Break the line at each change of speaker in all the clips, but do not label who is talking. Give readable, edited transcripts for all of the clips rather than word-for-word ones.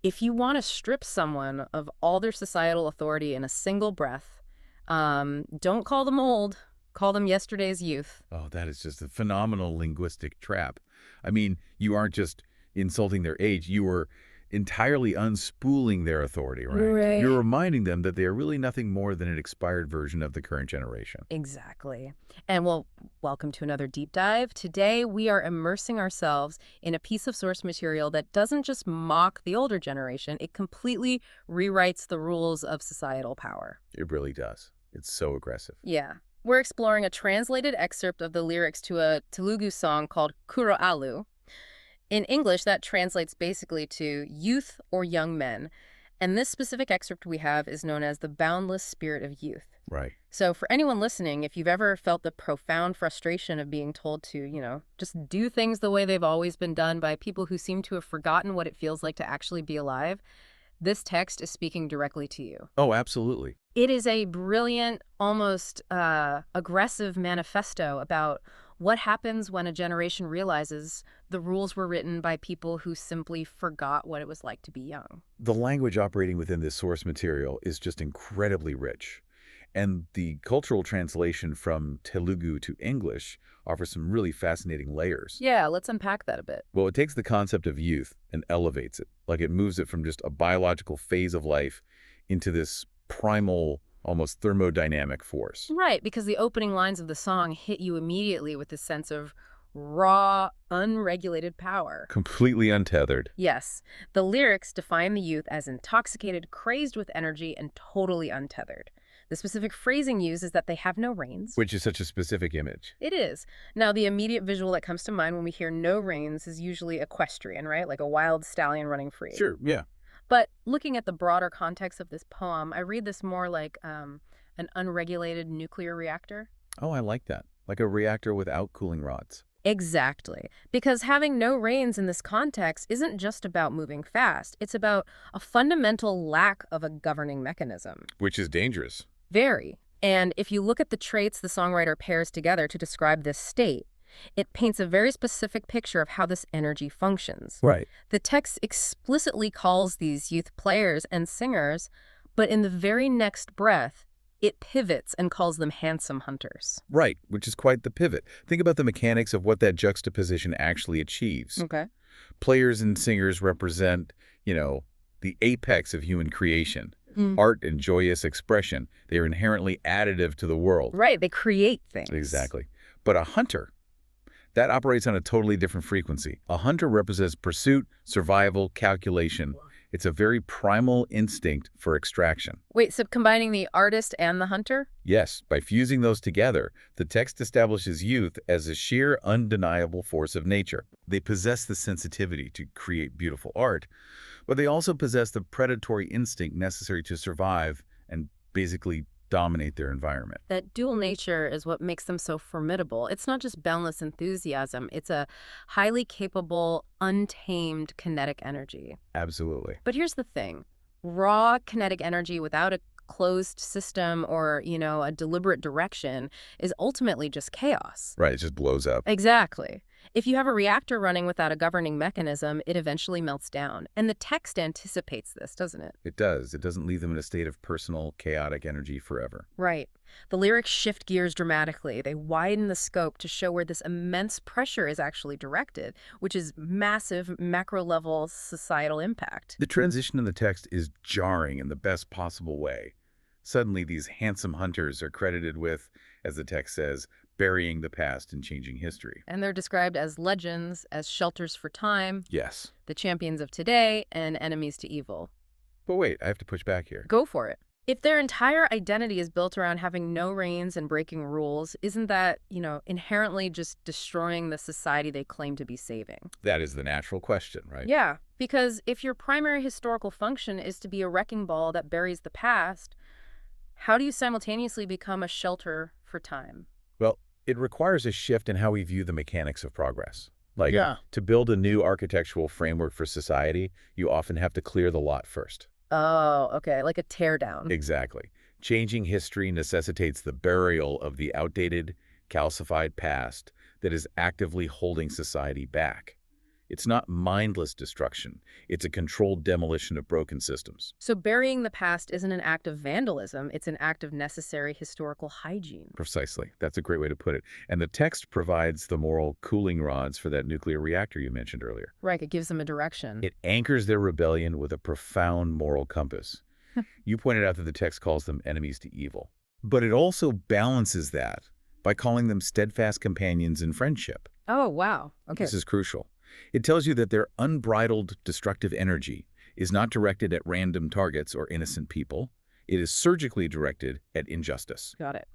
If you want to strip someone of all their societal authority in a single breath, don't call them old, call them yesterday's youth.
Oh, that is just a phenomenal linguistic trap. I mean, you aren't just insulting their age, you are entirely unspooling their authority, right?
Right.
You're reminding them that they are really nothing more than an expired version of the current generation.
Exactly. And well, welcome to another deep dive. Today, we are immersing ourselves in a piece of source material that doesn't just mock the older generation, it completely rewrites the rules of societal power.
It really does. It's so aggressive.
Yeah. We're exploring a translated excerpt of the lyrics to a Telugu song called Kuro Alu. In English, that translates basically to youth or young men. And this specific excerpt we have is known as the boundless spirit of youth.
Right.
So for anyone listening, if you've ever felt the profound frustration of being told to, just do things the way they've always been done by people who seem to have forgotten what it feels like to actually be alive, this text is speaking directly to you.
Oh, absolutely.
It is a brilliant, almost aggressive manifesto about what happens when a generation realizes the rules were written by people who simply forgot what it was like to be young.
The language operating within this source material is just incredibly rich. And the cultural translation from Telugu to English offers some really fascinating layers.
Yeah, let's unpack that a bit.
Well, it takes the concept of youth and elevates it. Like it moves it from just a biological phase of life into this primal, almost thermodynamic force.
Right, because the opening lines of the song hit you immediately with this sense of raw, unregulated power.
Completely untethered.
Yes, the lyrics define the youth as intoxicated, crazed with energy, and totally untethered. The specific phrasing used is that they have no reins.
Which is such a specific image.
It is. Now, the immediate visual that comes to mind when we hear no reins is usually equestrian, right? Like a wild stallion running free.
Sure, yeah.
But looking at the broader context of this poem, I read this more like an unregulated nuclear reactor.
Oh, I like that. Like a reactor without cooling rods.
Exactly. Because having no reins in this context isn't just about moving fast. It's about a fundamental lack of a governing mechanism.
Which is dangerous.
Very. And if you look at the traits the songwriter pairs together to describe this state, it paints a very specific picture of how this energy functions.
Right.
The text explicitly calls these youth players and singers, but in the very next breath, it pivots and calls them handsome hunters.
Right, which is quite the pivot. Think about the mechanics of what that juxtaposition actually achieves.
Okay.
Players and singers represent, the apex of human creation.
Mm.
Art and joyous expression. They are inherently additive to the world.
Right, they create things.
Exactly. But a hunter, that operates on a totally different frequency. A hunter represents pursuit, survival, calculation. It's a very primal instinct for extraction.
Wait, so combining the artist and the hunter?
Yes, by fusing those together, the text establishes youth as a sheer, undeniable force of nature. They possess the sensitivity to create beautiful art, but they also possess the predatory instinct necessary to survive and basically dominate their environment.
That dual nature is what makes them so formidable. It's not just boundless enthusiasm. It's a highly capable, untamed kinetic energy.
Absolutely.
But here's the thing. Raw kinetic energy without a closed system or, a deliberate direction is ultimately just chaos.
Right, it just blows up.
Exactly. If you have a reactor running without a governing mechanism, it eventually melts down. And the text anticipates this, doesn't it?
It does. It doesn't leave them in a state of personal, chaotic energy forever.
Right. The lyrics shift gears dramatically. They widen the scope to show where this immense pressure is actually directed, which is massive macro-level societal impact.
The transition in the text is jarring in the best possible way. Suddenly, these handsome hunters are credited with, as the text says, burying the past and changing history.
And they're described as legends, as shelters for time,
Yes.
the champions of today, and enemies to evil.
But wait, I have to push back here.
Go for it. If their entire identity is built around having no reins and breaking rules, isn't that, inherently just destroying the society they claim to be saving?
That is the natural question, right?
Yeah, because if your primary historical function is to be a wrecking ball that buries the past, how do you simultaneously become a shelter for time?
Well, it requires a shift in how we view the mechanics of progress. Like,
Yeah.
to build a new architectural framework for society, you often have to clear the lot first.
Oh, okay, like a teardown.
Exactly. Changing history necessitates the burial of the outdated, calcified past that is actively holding society back. It's not mindless destruction. It's a controlled demolition of broken systems.
So burying the past isn't an act of vandalism, it's an act of necessary historical hygiene.
Precisely. That's a great way to put it. And the text provides the moral cooling rods for that nuclear reactor you mentioned earlier.
Right, it gives them a direction.
It anchors their rebellion with a profound moral compass. You pointed out that the text calls them enemies to evil. But it also balances that by calling them steadfast companions in friendship.
Oh, wow. Okay.
This is crucial. It tells you that their unbridled destructive energy is not directed at random targets or innocent people. It is surgically directed at injustice.
Got it.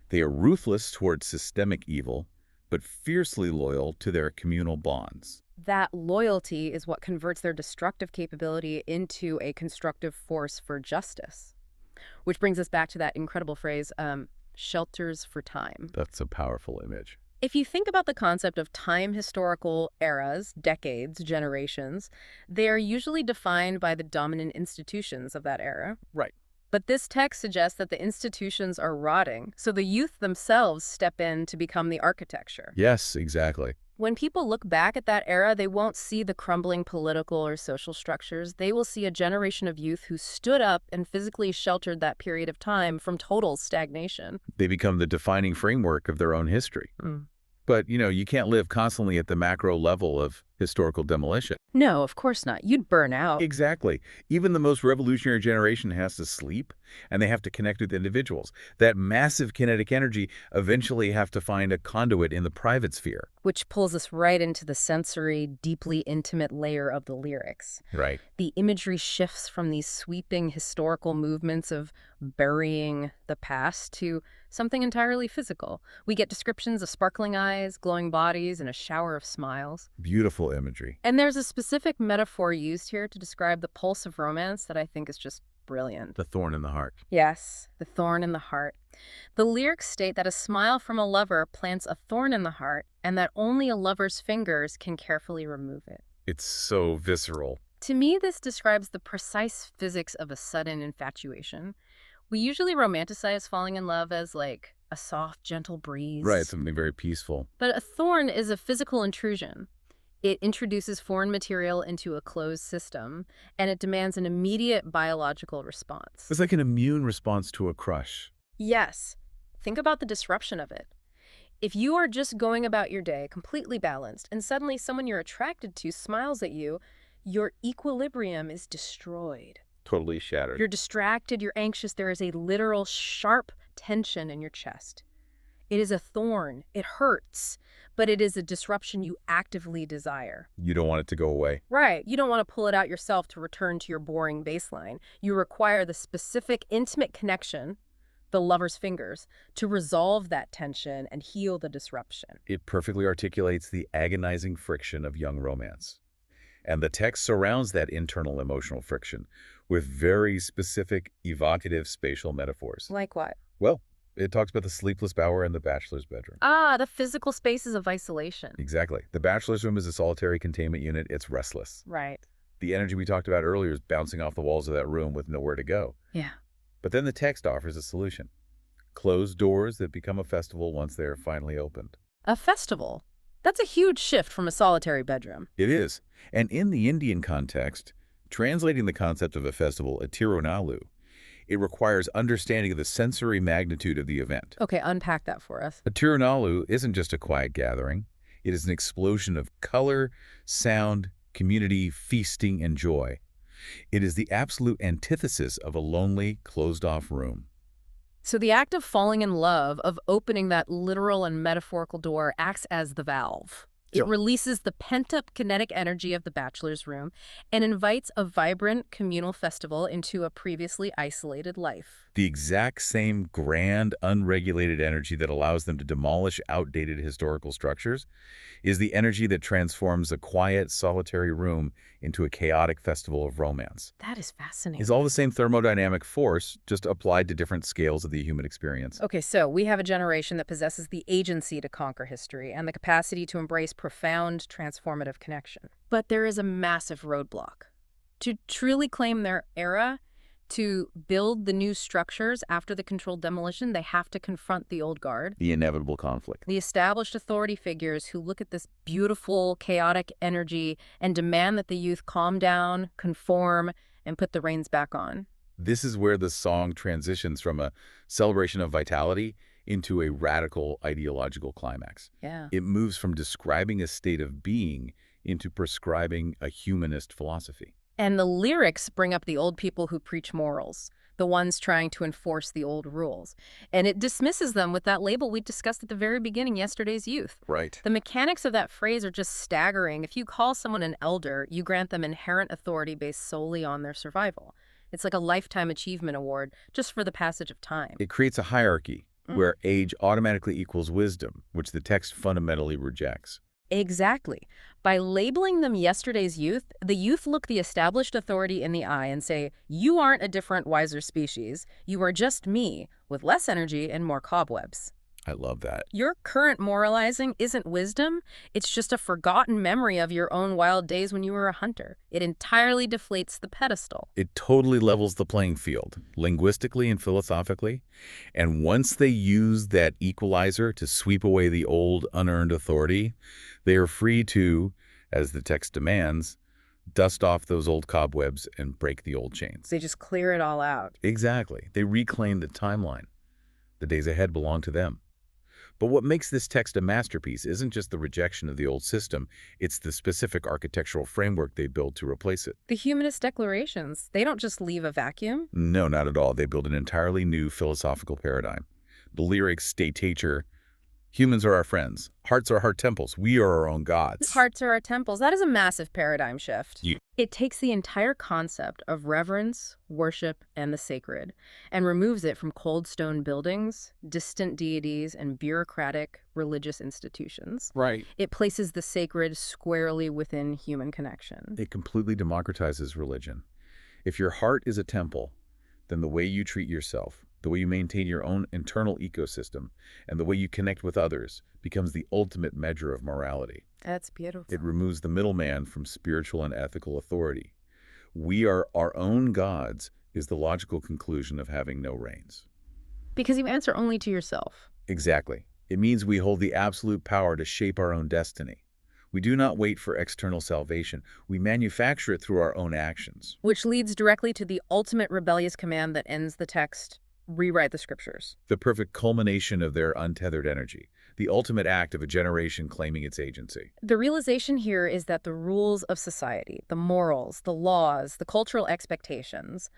They are ruthless towards systemic evil, but fiercely loyal to their communal bonds.
That loyalty is what converts their destructive capability into a constructive force for justice. Which brings us back to that incredible phrase, shelters for time.
That's a powerful image.
If you think about the concept of time historical eras, decades, generations, they are usually defined by the dominant institutions of that era.
Right.
But this text suggests that the institutions are rotting, so the youth themselves step in to become the architecture.
Yes, exactly.
When people look back at that era, they won't see the crumbling political or social structures. They will see a generation of youth who stood up and physically sheltered that period of time from total stagnation.
They become the defining framework of their own history. But, you can't live constantly at the macro level of historical demolition.
No, of course not. You'd burn out.
Exactly. Even the most revolutionary generation has to sleep, and they have to connect with individuals. That massive kinetic energy eventually have to find a conduit in the private sphere.
Which pulls us right into the sensory, deeply intimate layer of the lyrics.
Right.
The imagery shifts from these sweeping historical movements of burying the past to something entirely physical. We get descriptions of sparkling eyes, glowing bodies, and a shower of smiles.
Beautiful imagery.
And there's a specific metaphor used here to describe the pulse of romance that I think is just brilliant.
The thorn in the heart.
Yes, the thorn in the heart. The lyrics state that a smile from a lover plants a thorn in the heart, and that only a lover's fingers can carefully remove it.
It's so visceral.
To me, this describes the precise physics of a sudden infatuation. We usually romanticize falling in love as like a soft, gentle breeze.
Right, something very peaceful.
But a thorn is a physical intrusion. It introduces foreign material into a closed system, and it demands an immediate biological response.
It's like an immune response to a crush.
Yes. Think about the disruption of it. If you are just going about your day completely balanced, and suddenly someone you're attracted to smiles at you, your equilibrium is destroyed.
Totally shattered.
You're distracted, you're anxious, there is a literal sharp tension in your chest. It is a thorn. It hurts, but it is a disruption you actively desire.
You don't want it to go away.
Right. You don't want to pull it out yourself to return to your boring baseline. You require the specific intimate connection, the lover's fingers, to resolve that tension and heal the disruption.
It perfectly articulates the agonizing friction of young romance. And the text surrounds that internal emotional friction with very specific, evocative spatial metaphors.
Like what?
Well, it talks about the sleepless bower in the bachelor's bedroom.
Ah, the physical spaces of isolation.
Exactly. The bachelor's room is a solitary containment unit. It's restless.
Right.
The energy we talked about earlier is bouncing off the walls of that room with nowhere to go.
Yeah.
But then the text offers a solution. Closed doors that become a festival once they are finally opened.
A festival. That's a huge shift from a solitary bedroom.
It is. And in the Indian context, translating the concept of a festival, a Tirunalu, it requires understanding of the sensory magnitude of the event.
Okay, unpack that for us.
A Tirunalu isn't just a quiet gathering. It is an explosion of color, sound, community, feasting, and joy. It is the absolute antithesis of a lonely, closed-off room.
So the act of falling in love, of opening that literal and metaphorical door, acts as the valve. It releases the pent-up kinetic energy of the bachelor's room and invites a vibrant communal festival into a previously isolated life.
The exact same grand, unregulated energy that allows them to demolish outdated historical structures is the energy that transforms a quiet, solitary room into a chaotic festival of romance.
That is fascinating.
It's all the same thermodynamic force, just applied to different scales of the human experience.
Okay, so we have a generation that possesses the agency to conquer history and the capacity to embrace profound, transformative connection. But there is a massive roadblock. To truly claim their era, To build the new structures after the controlled demolition, they have to confront the old guard,
The inevitable conflict.
the established authority figures who look at this beautiful, chaotic energy and demand that the youth calm down, conform, and put the reins back on.
This is where the song transitions from a celebration of vitality into a radical ideological climax.
Yeah.
It moves from describing a state of being into prescribing a humanist philosophy.
And the lyrics bring up the old people who preach morals, the ones trying to enforce the old rules. And it dismisses them with that label we discussed at the very beginning, yesterday's youth.
Right.
The mechanics of that phrase are just staggering. If you call someone an elder, you grant them inherent authority based solely on their survival. It's like a lifetime achievement award just for the passage of time.
It creates a hierarchy where age automatically equals wisdom, which the text fundamentally rejects.
Exactly. By labeling them yesterday's youth, the youth look the established authority in the eye and say, you aren't a different, wiser species. You are just me, with less energy and more cobwebs.
I love that.
Your current moralizing isn't wisdom. It's just a forgotten memory of your own wild days when you were a hunter. It entirely deflates the pedestal.
It totally levels the playing field, linguistically and philosophically. And once they use that equalizer to sweep away the old, unearned authority, they are free to, as the text demands, dust off those old cobwebs and break the old chains.
They just clear it all out.
Exactly. They reclaim the timeline. The days ahead belong to them. But what makes this text a masterpiece isn't just the rejection of the old system, it's the specific architectural framework they build to replace it.
The humanist declarations, they don't just leave a vacuum.
No, not at all. They build an entirely new philosophical paradigm. The lyrics state teacher, humans are our friends, hearts are our temples, we are our own gods.
Hearts are our temples. That is a massive paradigm shift.
You-
It takes the entire concept of reverence, worship, and the sacred, and removes it from cold stone buildings, distant deities, and bureaucratic religious institutions.
Right.
It places the sacred squarely within human connection.
It completely democratizes religion. If your heart is a temple, then the way you treat yourself, the way you maintain your own internal ecosystem, and the way you connect with others becomes the ultimate measure of morality.
That's beautiful.
It removes the middleman from spiritual and ethical authority. We are our own gods is the logical conclusion of having no reins.
Because you answer only to yourself.
Exactly. It means we hold the absolute power to shape our own destiny. We do not wait for external salvation. We manufacture it through our own actions.
Which leads directly to the ultimate rebellious command that ends the text, rewrite the scriptures.
The perfect culmination of their untethered energy. The ultimate act of a generation claiming its agency.
The realization here is that the rules of society, the morals, the laws, the cultural expectations,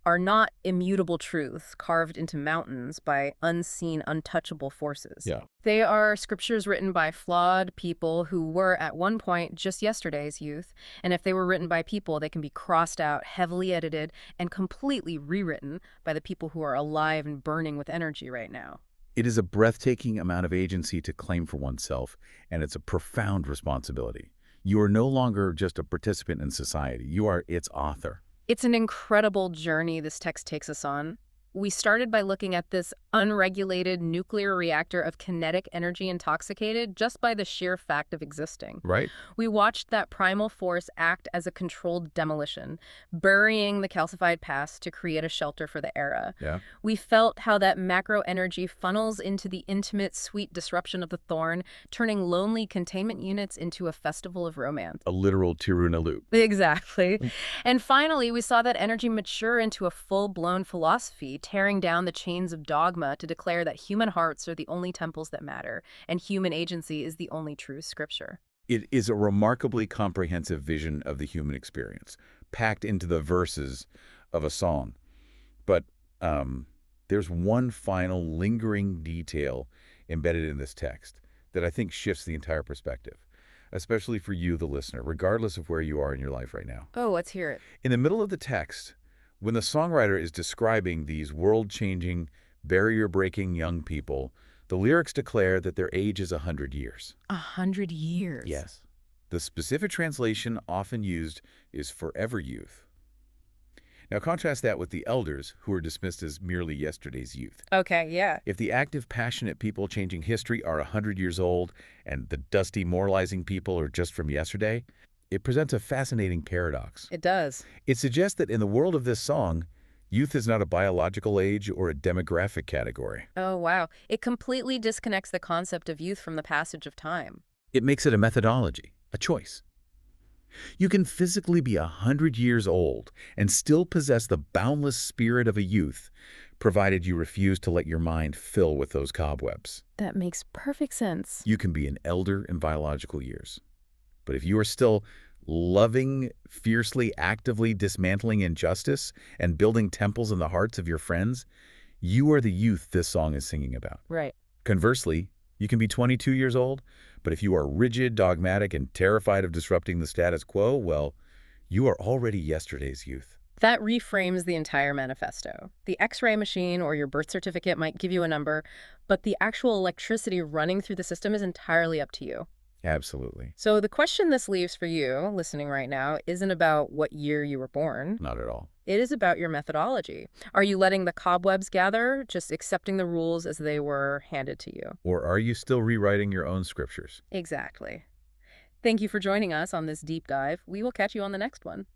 are not immutable truths carved into mountains by unseen, untouchable forces.
Yeah.
They are scriptures written by flawed people who were at one point just yesterday's youth, and if they were written by people, they can be crossed out, heavily edited, and completely rewritten by the people who are alive and burning with energy right now.
It is a breathtaking amount of agency to claim for oneself, and it's a profound responsibility. You are no longer just a participant in society. You are its author.
It's an incredible journey this text takes us on. We started by looking at this unregulated nuclear reactor of kinetic energy intoxicated just by the sheer fact of existing.
Right.
We watched that primal force act as a controlled demolition, burying the calcified past to create a shelter for the era.
Yeah.
We felt how that macro energy funnels into the intimate, sweet disruption of the thorn, turning lonely containment units into a festival of romance.
A literal Tiruna loop.
Exactly. And finally, we saw that energy mature into a full-blown philosophy, tearing down the chains of dogma to declare that human hearts are the only temples that matter, and human agency is the only true scripture.
It is a remarkably comprehensive vision of the human experience, packed into the verses of a song. But there's one final lingering detail embedded in this text that I think shifts the entire perspective, especially for you, the listener, regardless of where you are in your life right now.
Oh, let's hear it.
In the middle of the text, when the songwriter is describing these world-changing, barrier-breaking young people, the lyrics declare that their age is 100 years.
100 years.
Yes. The specific translation often used is forever youth. Now contrast that with the elders, who are dismissed as merely yesterday's youth.
Okay, yeah.
If the active, passionate people changing history are 100 years old and the dusty, moralizing people are just from yesterday, it presents a fascinating paradox.
It does.
It suggests that in the world of this song, Youth is not a biological age or a demographic category.
Oh, wow. It completely disconnects the concept of youth from the passage of time.
It makes it a methodology, a choice. You can physically be 100 years old and still possess the boundless spirit of a youth, provided you refuse to let your mind fill with those cobwebs.
That makes perfect sense.
You can be an elder in biological years. But if you are still loving, fiercely, actively dismantling injustice and building temples in the hearts of your friends, you are the youth this song is singing about.
Right.
Conversely, you can be 22 years old, but if you are rigid, dogmatic, and terrified of disrupting the status quo, well, you are already yesterday's youth.
That reframes the entire manifesto. The X-ray machine or your birth certificate might give you a number, but the actual electricity running through the system is entirely up to you.
Absolutely.
So the question this leaves for you, listening right now, isn't about what year you were born.
Not at all.
It is about your methodology. Are you letting the cobwebs gather, just accepting the rules as they were handed to you?
Or are you still rewriting your own scriptures?
Exactly. Thank you for joining us on this deep dive. We will catch you on the next one.